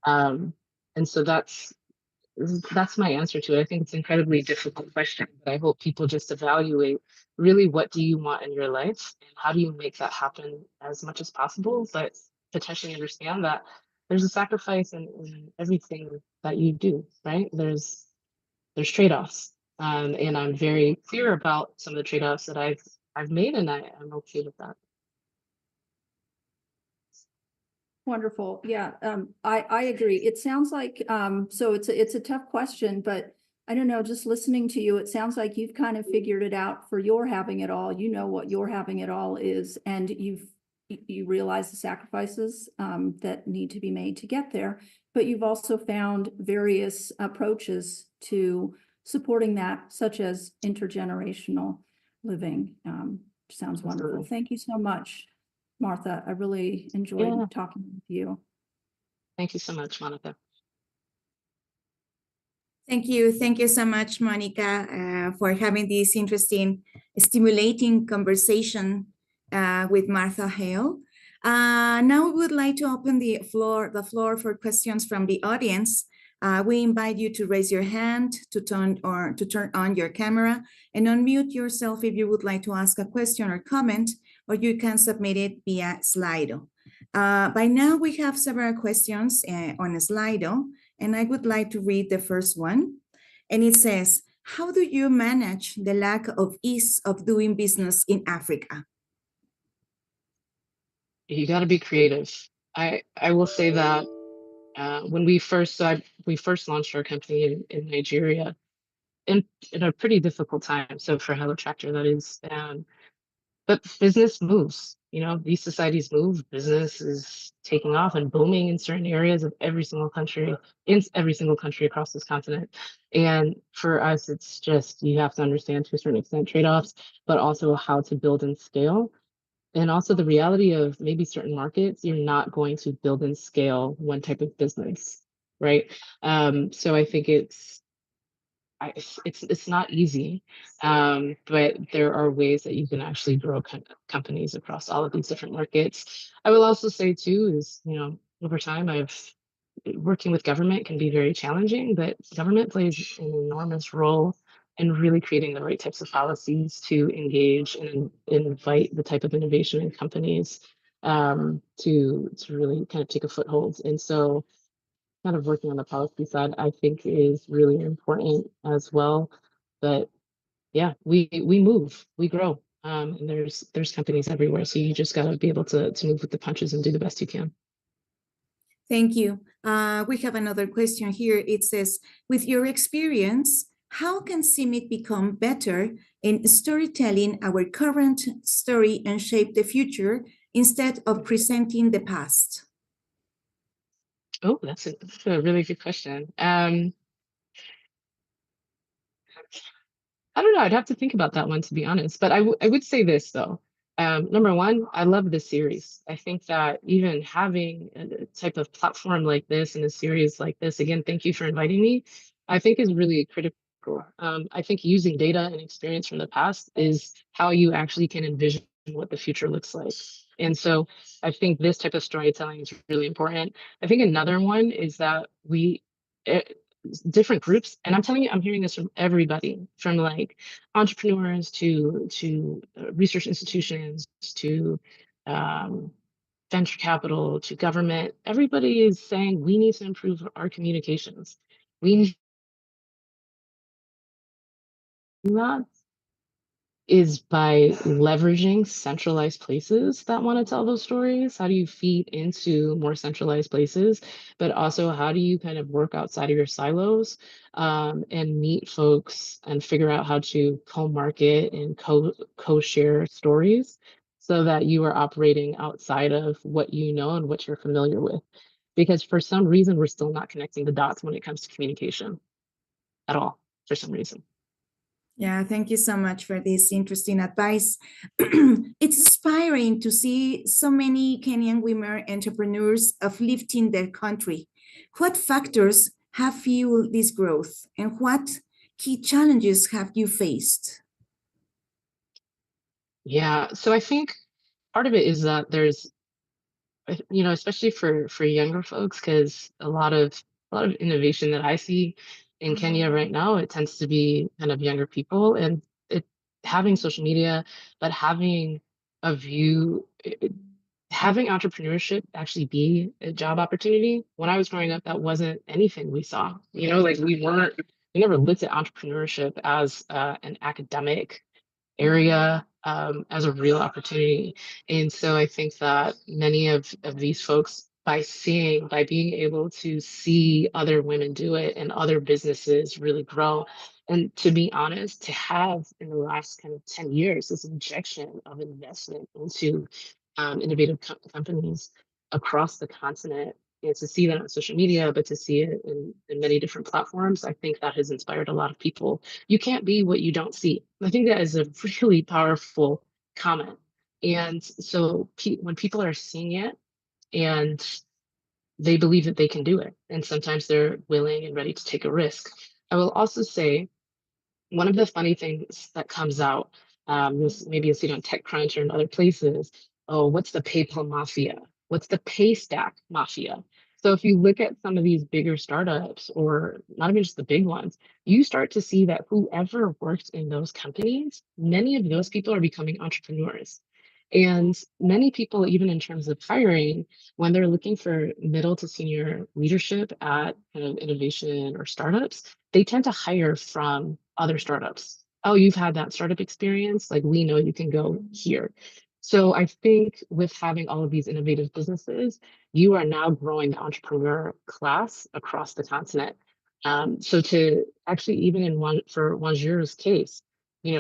Um, and so that's my answer to it. I think it's an incredibly difficult question, but I hope people just evaluate really what do you want in your life and how do you make that happen as much as possible, but potentially understand that there's a sacrifice in everything that you do, right? There's trade-offs. And I'm very clear about some of the trade-offs that I've made, and I'm okay with that. Wonderful. Yeah, I agree. It sounds like, so it's a tough question, but I don't know, just listening to you, it sounds like you've kind of figured it out for your having it all. You know what your having it all is, and you realize the sacrifices that need to be made to get there, but you've also found various approaches to supporting that, such as intergenerational living. Sounds wonderful. Absolutely. Thank you so much, Martha. I really enjoyed Yeah. talking with you. Thank you so much, Monica. Thank you. Thank you so much, Monica, for having this interesting, stimulating conversation with Martha Hale. Now we would like to open the floor for questions from the audience. We invite you to raise your hand, to turn on your camera, and unmute yourself if you would like to ask a question or comment, or you can submit it via Slido. By now, we have several questions on Slido, and I would like to read the first one. And it says, how do you manage the lack of ease of doing business in Africa? You got to be creative. I will say that when we first launched our company in Nigeria in a pretty difficult time. So for Hello Tractor, that is. But business moves. You know, these societies move. Business is taking off and booming in certain areas of every single country, in every single country across this continent. And for us, it's just you have to understand to a certain extent trade-offs, but also how to build and scale. And also the reality of maybe certain markets, you're not going to build and scale one type of business, right? So I think it's not easy, but there are ways that you can actually grow companies across all of these different markets. I will also say too is, you know, over time working with government can be very challenging, but government plays an enormous role in really creating the right types of policies to engage and invite the type of innovation in companies to really kind of take a foothold. And so kind of working on the policy side, I think is really important as well. But yeah, we move, we grow, and there's companies everywhere. So you just got to be able to move with the punches and do the best you can. Thank you. We have another question here. It says, with your experience, how can CIMIT become better in storytelling our current story and shape the future instead of presenting the past? Oh, that's a really good question. I don't know. I'd have to think about that one, to be honest. But I would say this, though. Number one, I love this series. I think that even having a type of platform like this and a series like this, again, thank you for inviting me, I think is really critical. I think using data and experience from the past is how you actually can envision what the future looks like. And so I think this type of storytelling is really important. I think another one is that different groups, and I'm telling you, I'm hearing this from everybody, from like entrepreneurs to research institutions to venture capital to government. Everybody is saying we need to improve our communications. We need not is by leveraging centralized places that want to tell those stories. How do you feed into more centralized places? But also, how do you kind of work outside of your silos and meet folks and figure out how to co-market and co-share stories so that you are operating outside of what you know and what you're familiar with? Because for some reason, we're still not connecting the dots when it comes to communication at all, for some reason. Yeah, thank you so much for this interesting advice. It's inspiring to see so many Kenyan women entrepreneurs uplifting their country. What factors have fueled this growth, and what key challenges have you faced? Yeah, so I think part of it is that there's, especially for younger folks, because a lot of innovation that I see in Kenya right now, it tends to be kind of younger people, and it having social media, but having a view, having entrepreneurship actually be a job opportunity. When I was growing up, that wasn't anything we saw. Like we never looked at entrepreneurship as an academic area as a real opportunity. And so I think that many of these folks, by being able to see other women do it and other businesses really grow, and to be honest, to have in the last kind of 10 years this injection of investment into innovative companies across the continent, and to see that on social media, but to see it in many different platforms, I think that has inspired a lot of people. You can't be what you don't see. I think that is a really powerful comment. And so when people are seeing it and they believe that they can do it, and sometimes they're willing and ready to take a risk. I will also say one of the funny things that comes out, maybe you'll see it on TechCrunch or in other places. Oh, what's the PayPal mafia? What's the Paystack mafia? So if you look at some of these bigger startups, or not even just the big ones, you start to see that whoever worked in those companies, many of those people are becoming entrepreneurs. And many people, even in terms of hiring, when they're looking for middle to senior leadership at kind of innovation or startups, they tend to hire from other startups. Oh, you've had that startup experience, like we know you can go here. So I think with having all of these innovative businesses, you are now growing the entrepreneur class across the continent. So to actually, even for Wanjiru's case,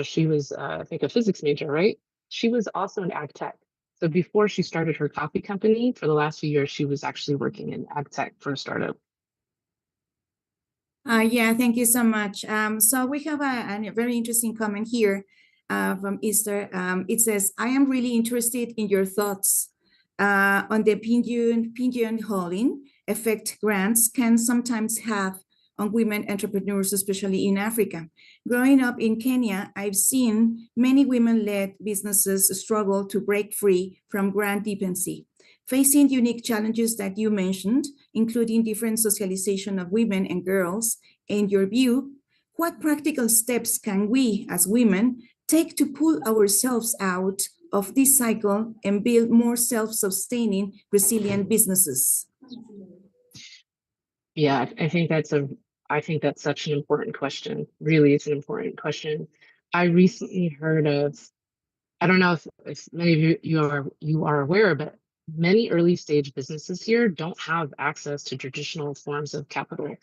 she was, I think, a physics major, right? She was also an ag tech. So before she started her coffee company, for the last few years, she was actually working in ag tech for a startup. Yeah, thank you so much. So we have a very interesting comment here from Easter. It says, I am really interested in your thoughts on the pigeonholing effect grants can sometimes have on women entrepreneurs, especially in Africa. Growing up in Kenya, I've seen many women-led businesses struggle to break free from grant dependency, facing unique challenges that you mentioned, including different socialization of women and girls. In your view, what practical steps can we as women take to pull ourselves out of this cycle and build more self-sustaining, resilient businesses? Yeah, I think that's such an important question. Really, it's an important question. I recently heard of, I don't know if many of you are aware, but many early stage businesses here don't have access to traditional forms of capital.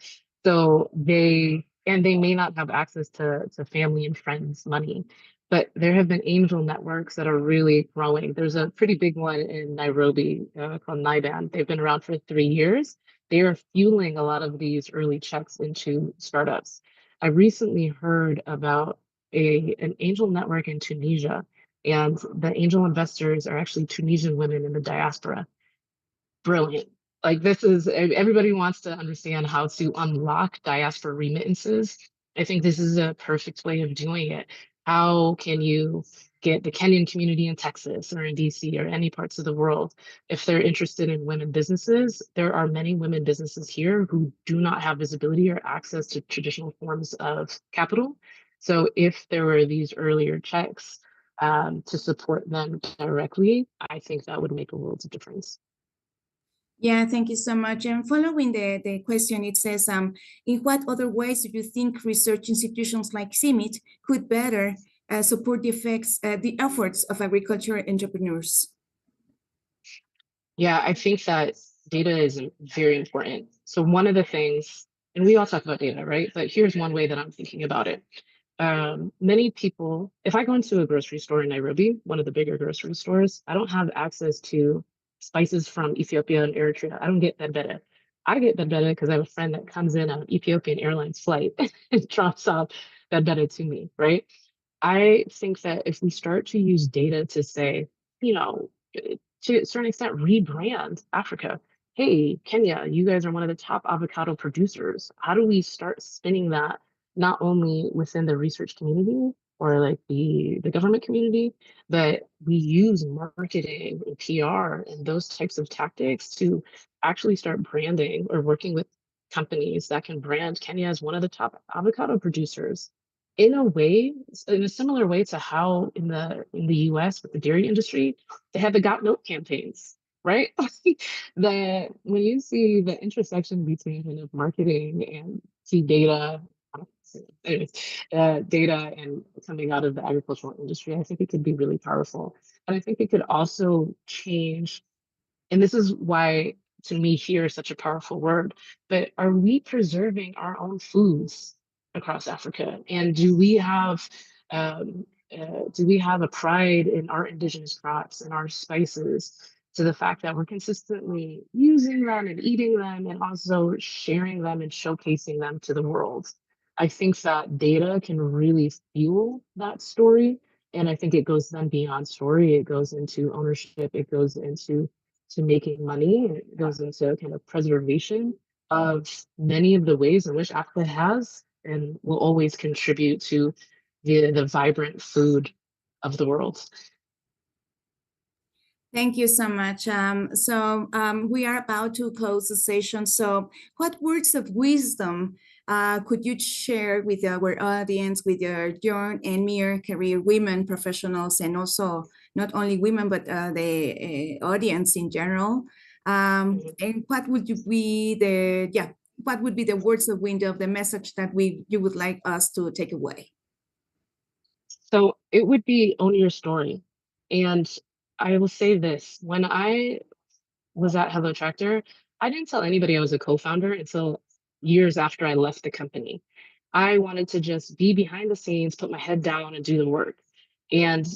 So they may not have access to family and friends money, but there have been angel networks that are really growing. There's a pretty big one in Nairobi called NIBAN. They've been around for 3 years. They are fueling a lot of these early checks into startups. I recently heard about an angel network in Tunisia, and the angel investors are actually Tunisian women in the diaspora. Brilliant. Like this is, everybody wants to understand how to unlock diaspora remittances. I think this is a perfect way of doing it. How can you get the Kenyan community in Texas or in DC or any parts of the world, if they're interested in women businesses? There are many women businesses here who do not have visibility or access to traditional forms of capital. So if there were these earlier checks to support them directly, I think that would make a world of difference. Yeah, thank you so much. And following the question, it says, in what other ways do you think research institutions like CIMMYT could better support the efforts of agricultural entrepreneurs? Yeah, I think that data is very important. So one of the things, and we all talk about data, right? But here's one way that I'm thinking about it. Many people, if I go into a grocery store in Nairobi, one of the bigger grocery stores, I don't have access to spices from Ethiopia and Eritrea. I don't get that better. I get that better because I have a friend that comes in on an Ethiopian Airlines flight and drops off that better to me, right? I think that if we start to use data to say, you know, to a certain extent, rebrand Africa. Hey, Kenya, you guys are one of the top avocado producers. How do we start spinning that not only within the research community or like the government community, but we use marketing and PR and those types of tactics to actually start branding or working with companies that can brand Kenya as one of the top avocado producers in a way, in a similar way to how in the US with the dairy industry, they had the Got Milk campaigns, right? The when you see the intersection between kind of marketing and key data, anyways, data and coming out of the agricultural industry, I think it could be really powerful. And I think it could also change, and this is why to me here is such a powerful word, but are we preserving our own foods across Africa? And do we have a pride in our indigenous crops and our spices to the fact that we're consistently using them and eating them and also sharing them and showcasing them to the world? I think that data can really fuel that story. And I think it goes then beyond story. It goes into ownership. It goes into making money. It goes into kind of preservation of many of the ways in which Africa has and will always contribute to the vibrant food of the world. Thank you so much. We are about to close the session. So what words of wisdom could you share with our audience, with your young and mere career women professionals, and also not only women, but the audience in general? And what would be the words of wisdom, the message that you would like us to take away? So it would be own your story. And I will say this, when I was at Hello Tractor, I didn't tell anybody I was a co-founder until years after I left the company. I wanted to just be behind the scenes, put my head down and do the work. And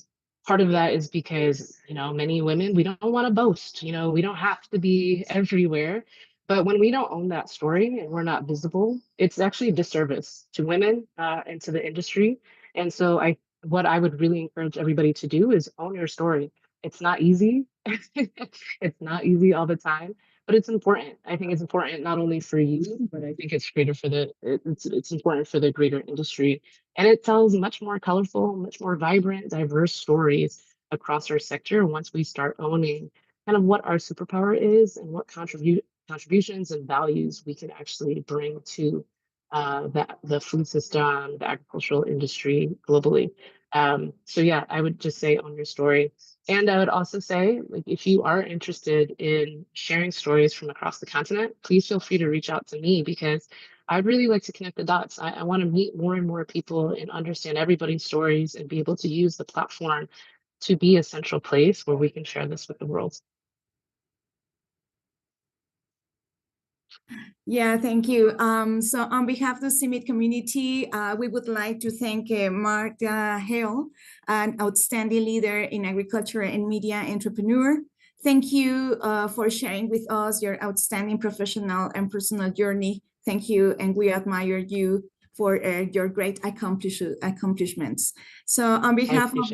part of that is because, many women, we don't want to boast, we don't have to be everywhere. But when we don't own that story and we're not visible, it's actually a disservice to women and to the industry. And so what I would really encourage everybody to do is own your story. It's not easy. It's not easy all the time, but it's important. I think it's important not only for you, but I think it's it's important for the greater industry. And it tells much more colorful, much more vibrant, diverse stories across our sector once we start owning kind of what our superpower is and what contributions and values we can actually bring to the food system, the agricultural industry globally. So yeah, I would just say own your story. And I would also say, like, if you are interested in sharing stories from across the continent, please feel free to reach out to me because I'd really like to connect the dots. I want to meet more and more people and understand everybody's stories and be able to use the platform to be a central place where we can share this with the world. Yeah, thank you. So on behalf of the CIMMYT community, we would like to thank Mark Haile, an outstanding leader in agriculture and media entrepreneur. Thank you for sharing with us your outstanding professional and personal journey. Thank you, and we admire you for your great accomplishments. So on behalf of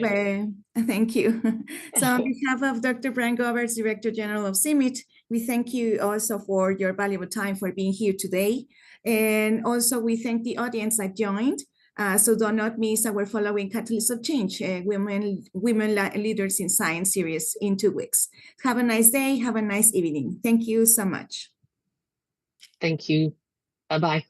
thank you. So on behalf of Dr. Brian Govertz, Director General of CIMMYT, we thank you also for your valuable time for being here today. And also we thank the audience that joined. So do not miss our following Catalyst of Change, Women Leaders in Science series in 2 weeks. Have a nice day. Have a nice evening. Thank you so much. Thank you. Bye-bye.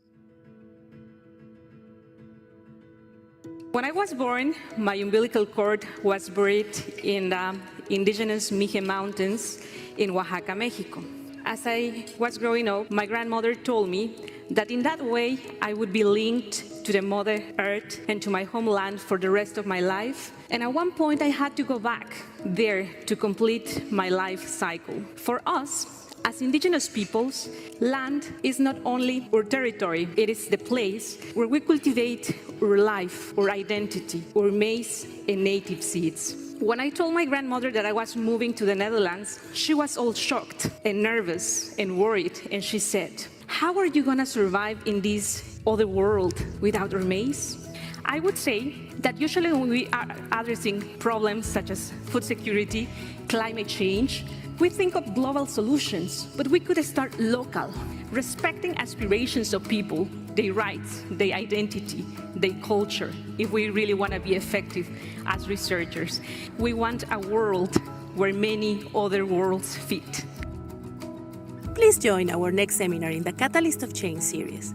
When I was born, my umbilical cord was buried in the indigenous Mije Mountains in Oaxaca, Mexico. As I was growing up, my grandmother told me that in that way I would be linked to the Mother Earth and to my homeland for the rest of my life. And at one point I had to go back there to complete my life cycle. For us, as indigenous peoples, land is not only our territory, it is the place where we cultivate our life, our identity, our maize and native seeds. When I told my grandmother that I was moving to the Netherlands, she was all shocked and nervous and worried, and she said, "How are you going to survive in this other world without our maize?" I would say that usually when we are addressing problems such as food security, climate change, we think of global solutions, but we could start local, respecting aspirations of people, their rights, their identity, their culture, if we really want to be effective as researchers. We want a world where many other worlds fit. Please join our next seminar in the Catalyst of Change series.